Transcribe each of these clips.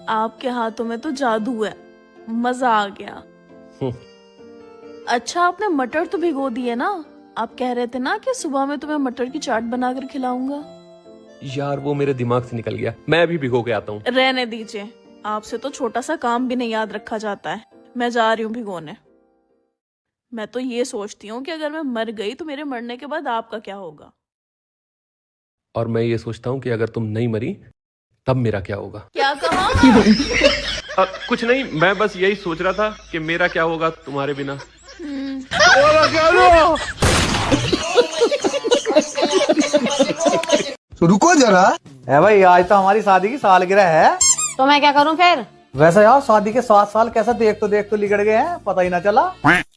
आपके हाथों में तो जादू है, मजा आ गया। अच्छा, आपने मटर तो भिगो दिए ना? आप कह रहे थे ना कि सुबह में तुम्हें मटर की चाट बनाकर खिलाऊंगा। यार वो मेरे दिमाग से निकल गया, मैं अभी भिगो के आता हूँ। रहने दीजिए, आपसे तो छोटा सा काम भी नहीं याद रखा जाता है। मैं जा रही हूँ भिगोने। मैं तो ये सोचती हूँ कि अगर मैं मर गई तो मेरे मरने के बाद आपका क्या होगा। और मैं ये सोचता हूँ कि अगर तुम नहीं मरी तब मेरा क्या होगा। क्या कहा? कुछ नहीं, मैं बस यही सोच रहा था कि मेरा क्या होगा तुम्हारे बिना। तो रुको जरा। है भाई, आज तो हमारी शादी की सालगिरह है। तो मैं क्या करूं फिर? वैसे यार शादी के 7 साल कैसे देख तो लिगड़ गए हैं, पता ही ना चला।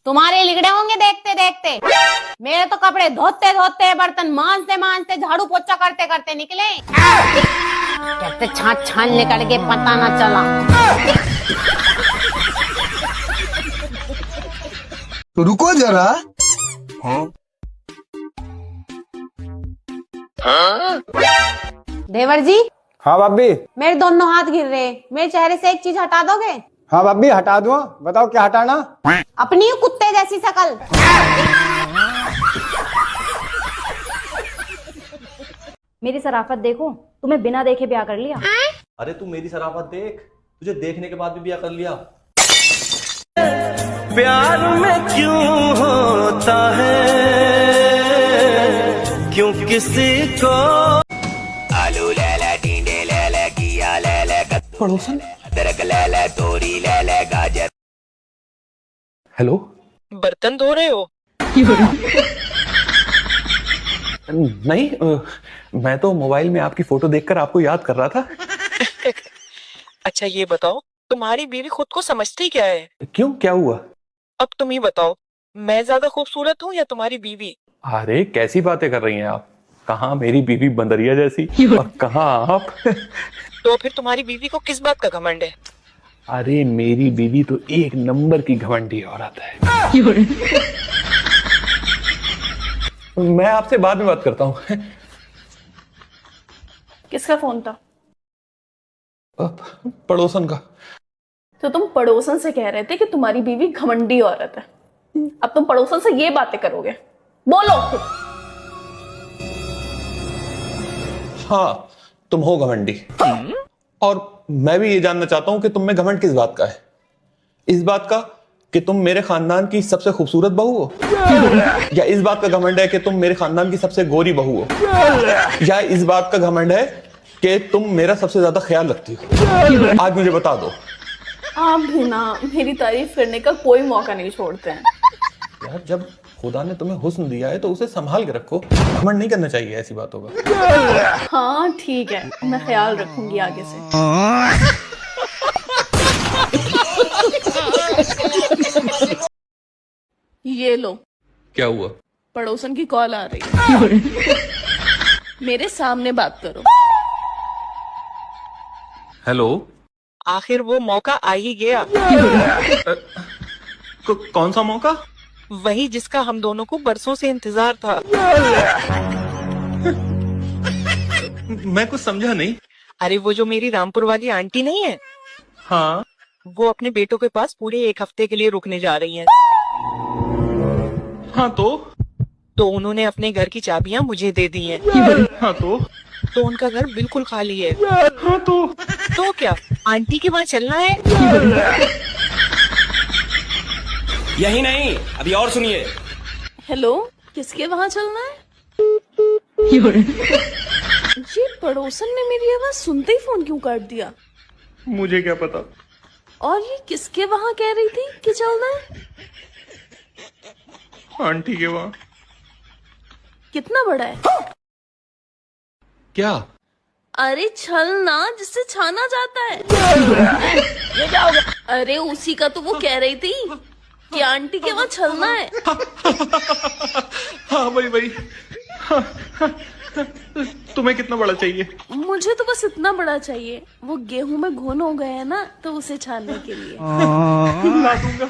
तुम्हारे लिगड़े होंगे देखते देखते। मेरे तो कपड़े धोते धोते, बर्तन मांजते मांजते, झाड़ू पोछा करते करते निकले। कहते छाछ छान निकल के पता ना चला। तो रुको जरा। देवर जी। हाँ भाभी। मेरे दोनों हाथ गिर रहे, मेरे चेहरे से एक चीज हटा दोगे? हाँ भाभी, हटा दूँ। बताओ क्या हटाना? अपनी कुत्ते जैसी शकल। मेरी शराफत देखो, तुम्हें बिना देखे ब्याह कर लिया। अरे तू मेरी शराफत देख, तुझे देखने के बाद भी ब्याह कर लिया। प्यार में क्यों होता है, क्यों किसी को आलू ले ले, टींडे ले ले, घिया ले ले, पड़ोसन। अदरक ले ले, तोरी ले ले, गाजर। हेलो, बर्तन धो रहे हो? नहीं, मैं तो मोबाइल में आपकी फोटो देखकर आपको याद कर रहा था। अच्छा ये बताओ, तुम्हारी बीवी खुद को समझती क्या है? क्यों, क्या हुआ? अब तुम ही बताओ, मैं ज्यादा खूबसूरत हूँ या तुम्हारी बीवी? अरे कैसी बातें कर रही हैं आप? कहाँ मेरी बीवी बंदरिया जैसी और कहाँ आप। तो फिर तुम्हारी बीवी को किस बात का घमंड है? अरे मेरी बीवी तो एक नंबर की घमंडी औरत है। मैं आपसे बाद में बात करता हूँ। किसका फोन था? पड़ोसन का। तो तुम पड़ोसन से कह रहे थे कि तुम्हारी बीवी घमंडी औरत है, अब तुम पड़ोसन से ये बातें करोगे? बोलो। हाँ, तुम हो घमंडी। और मैं भी ये जानना चाहता हूं कि तुम में घमंड किस बात का है। इस बात का कि तुम मेरे खानदान की सबसे खूबसूरत बहू हो, या इस बात का घमंड है कि तुम मेरे खानदान की सबसे गोरी बहू हो, या इस बात का घमंड है कि तुम मेरा सबसे ज्यादा ख्याल रखती हो? आज मुझे बता दो। आप भी ना मेरी तारीफ करने का कोई मौका नहीं छोड़ते हैं। यार जब खुदा ने तुम्हें हुस्न दिया है तो उसे संभाल के रखो, घमंड नहीं करना चाहिए ऐसी बातों का। हाँ ठीक है, मैं ख्याल रखूंगी आगे से। ये लो। क्या हुआ? पड़ोसन की कॉल आ रही है। मेरे सामने बात करो। हेलो। आखिर वो मौका आ ही गया। कौन सा मौका? वही जिसका हम दोनों को बरसों से इंतजार था। मैं कुछ समझा नहीं। अरे वो जो मेरी रामपुर वाली आंटी नहीं है? हाँ। वो अपने बेटों के पास पूरे 1 हफ्ते के लिए रुकने जा रही हैं। हाँ तो उन्होंने अपने घर की चाबियां मुझे दे दी हैं। हाँ तो उनका घर बिल्कुल खाली है। हाँ तो क्या आंटी के वहाँ चलना है? यही नहीं, अभी और सुनिए। हेलो, किसके वहां चलना है? ये पड़ोसन ने मेरी आवाज सुनते ही फोन क्यों काट दिया? मुझे क्या पता। और ये किसके वहां कह रही थी कि चलना है? आंटी के वहाँ। कितना बड़ा है? क्या? अरे छलना, जिससे छाना जाता है। ये क्या हो गया? अरे उसी का तो वो कह रही थी कि आंटी के वहाँ छलना है। हाँ वही। तुम्हें कितना बड़ा चाहिए? मुझे तो बस इतना बड़ा चाहिए, वो गेहूं में घुन हो गए है ना, तो उसे छानने के लिए। ला दूंगा।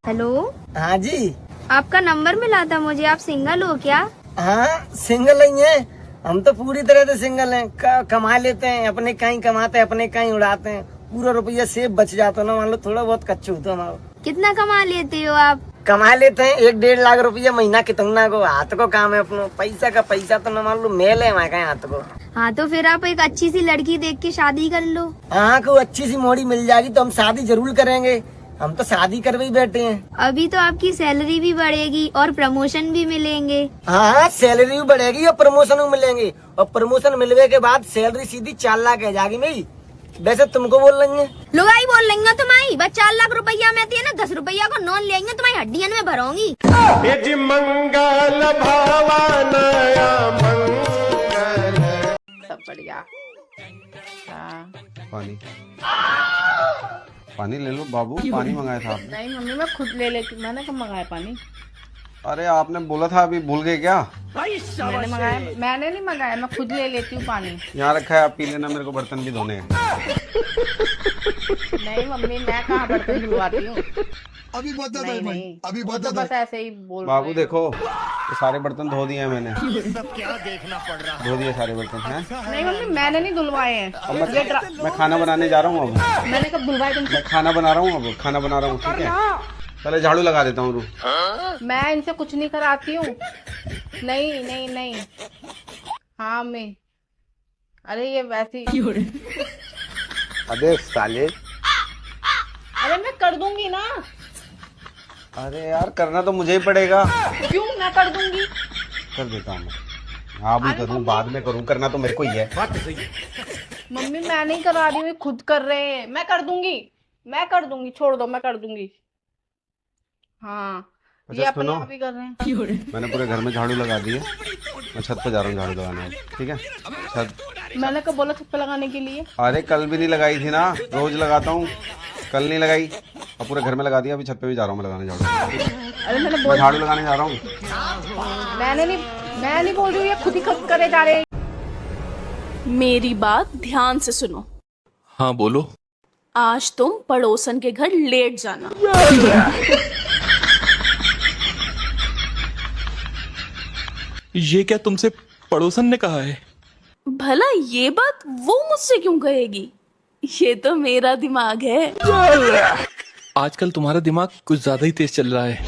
हेलो। हाँ जी। आपका नंबर मिला था मुझे, आप सिंगल हो क्या? हाँ सिंगल ही हैं हम तो, पूरी तरह से सिंगल हैं। कमा लेते हैं, अपने कहीं कमाते हैं, अपने कहीं उड़ाते हैं। पूरा रुपया सेब बच जाता ना, मान लो थोड़ा बहुत कच्चे होता हमारा। कितना कमा लेते हो आप? कमा लेते हैं 1-1.5 लाख रुपया महीना, कितना को हाथ को काम है अपनो। पैसा का पैसा तो न मान लो मेल है हमारे हाथ को। हाँ तो फिर आप एक अच्छी सी लड़की देख के शादी कर लो। हाँ को अच्छी सी मोड़ी मिल जाएगी तो हम शादी जरूर करेंगे। हम तो शादी कर भी बैठे हैं। अभी तो आपकी सैलरी भी बढ़ेगी और प्रमोशन भी मिलेंगे। हाँ सैलरी भी बढ़ेगी और प्रमोशन भी मिलेंगे, और प्रमोशन मिलने के बाद सैलरी सीधी 4 लाख आ जाएगी मेरी। वैसे तुमको बोल लेंगे लुगाई बोल लेंगे तुम्हारी, बस 4 लाख रुपया में थी ना, 10 रुपया को नॉन लेंगे तुम्हारी हड्डियन में भरोगी। सब बढ़िया। पानी पानी ले लो बाबू, पानी मंगाया था आपने। नहीं मम्मी मैं खुद ले लेती, मैंने कब मंगाया पानी? अरे आपने बोला था, अभी भूल गए क्या? मैंने नहीं मंगाया, मैं खुद ले लेती हूँ पानी। यहाँ रखा है, आप पी लेना, मेरे को बर्तन भी धोने हैं। नहीं मम्मी मैं कहाँ बर्तन धुलवाती हूँ। अभी बता नहीं अभी बता, बस ऐसे ही बोल। बाबू देखो, ये सारे बर्तन धो दिए हैं मैंने। क्या देखना पड़ रहा है? धो दिए सारे बर्तन हैं। नहीं मम्मी मैंने नहीं धुलवाए हैं। मैं खाना बनाने जा रहा हूँ अब। मैंने कब धुलवाए तुमसे? मैं खाना बना रहा हूँ, अब खाना बना रहा हूँ, ठीक है? पहले झाड़ू लगा देता हूँ। मैं इनसे कुछ नहीं कराती हूँ। नहीं नहीं नहीं। हाँ मैं, अरे ये वैसी। अबे साले, अरे मैं कर दूंगी ना। अरे यार करना तो मुझे ही पड़ेगा। क्यों? मैं कर दूंगी। कर देता हूँ मैं, हाँ भी करूँ, बाद में करूँ, करना तो मेरे को ही है। मम्मी मैं नहीं करा रही हूँ, खुद कर रहे हैं। मैं कर दूंगी, मैं कर दूंगी, छोड़ दो, मैं कर दूंगी। हाँ ये अच्छा अपने सुनो, आप ही कर रहे हैं। मैंने पूरे घर में झाड़ू लगा दिए, मैं छत पे जा रहा हूँ झाड़ू लगाने, ठीक है? छत, मैंने कब बोला छत पे लगाने के लिए? अरे कल भी नहीं लगाई थी ना, रोज लगाता हूँ, कल नहीं लगाई, अब पूरे घर में लगा दिया, अभी छत पे भी जा रहा हूँ मैं लगाने झाड़ू। अरे मैं झाड़ू लगाने जा रहा हूँ। मैं नहीं बोल रही हूँ, ये खुद ही खुद करे जा रहे हैं। मेरी बात ध्यान से सुनो। हाँ बोलो। आज तुम पड़ोसन के घर लेट जाना। ये क्या तुमसे पड़ोसन ने कहा है? भला ये बात वो मुझसे क्यों कहेगी? ये तो मेरा दिमाग है। आजकल तुम्हारा दिमाग कुछ ज्यादा ही तेज चल रहा है।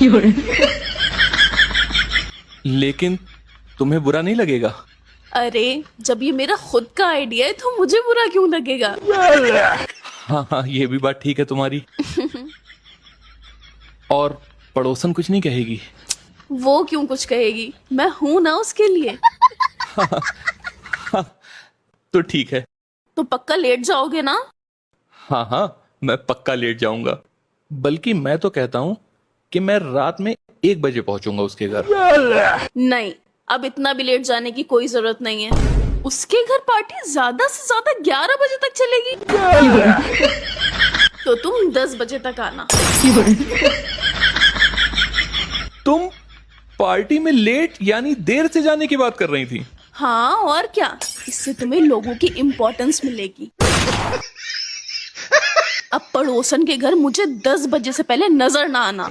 लेकिन तुम्हें बुरा नहीं लगेगा? अरे जब ये मेरा खुद का आइडिया है तो मुझे बुरा क्यों लगेगा? हाँ हाँ ये भी बात ठीक है तुम्हारी। और पड़ोसन कुछ नहीं कहेगी? वो क्यों कुछ कहेगी, मैं हूं ना उसके लिए। तो ठीक है। तो पक्का लेट जाओगे ना? हाँ हाँ मैं पक्का लेट जाऊंगा, बल्कि मैं तो कहता हूँ कि मैं रात में 1 बजे पहुंचूंगा उसके घर। नहीं, अब इतना भी लेट जाने की कोई जरूरत नहीं है। उसके घर पार्टी ज्यादा से ज्यादा 11 बजे तक चलेगी। तो तुम 10 बजे तक आना। तुम पार्टी में लेट यानी देर से जाने की बात कर रही थी? हाँ और क्या, इससे तुम्हें लोगों की इम्पोर्टेंस मिलेगी। अब पड़ोसन के घर मुझे 10 बजे से पहले नजर ना आना।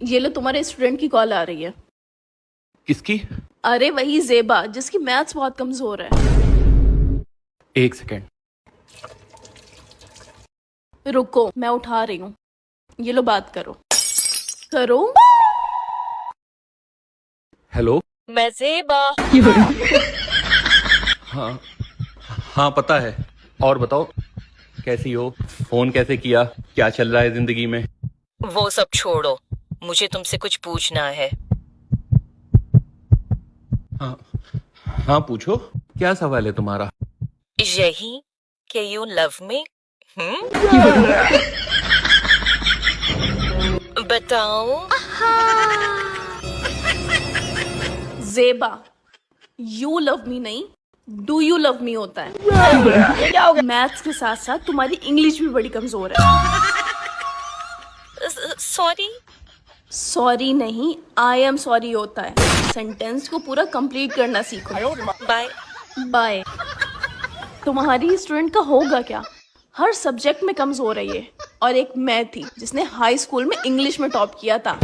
ये लो तुम्हारे स्टूडेंट की कॉल आ रही है। किसकी? अरे वही जेबा जिसकी मैथ्स बहुत कमजोर है। 1 सेकेंड रुको मैं उठा रही हूँ। ये लो बात करो। करो। हेलो, मैं ज़ेबा। हाँ हाँ पता है। और बताओ कैसी हो, फोन कैसे किया, क्या चल रहा है जिंदगी में? वो सब छोड़ो, मुझे तुमसे कुछ पूछना है। हाँ हाँ पूछो, क्या सवाल है तुम्हारा? यही कि यू लव मी? बताओ। जेबा, यू लव मी नहीं, डू यू लव मी होता है। क्या होगा? मैथ्स के साथ साथ तुम्हारी इंग्लिश भी बड़ी कमजोर है। सॉरी। सॉरी नहीं, आई एम सॉरी होता है। सेंटेंस को पूरा कंप्लीट करना सीखो। Bye bye. तुम्हारी स्टूडेंट का होगा क्या, हर सब्जेक्ट में कमजोर है ये। और एक मैं थी जिसने हाई स्कूल में इंग्लिश में टॉप किया था।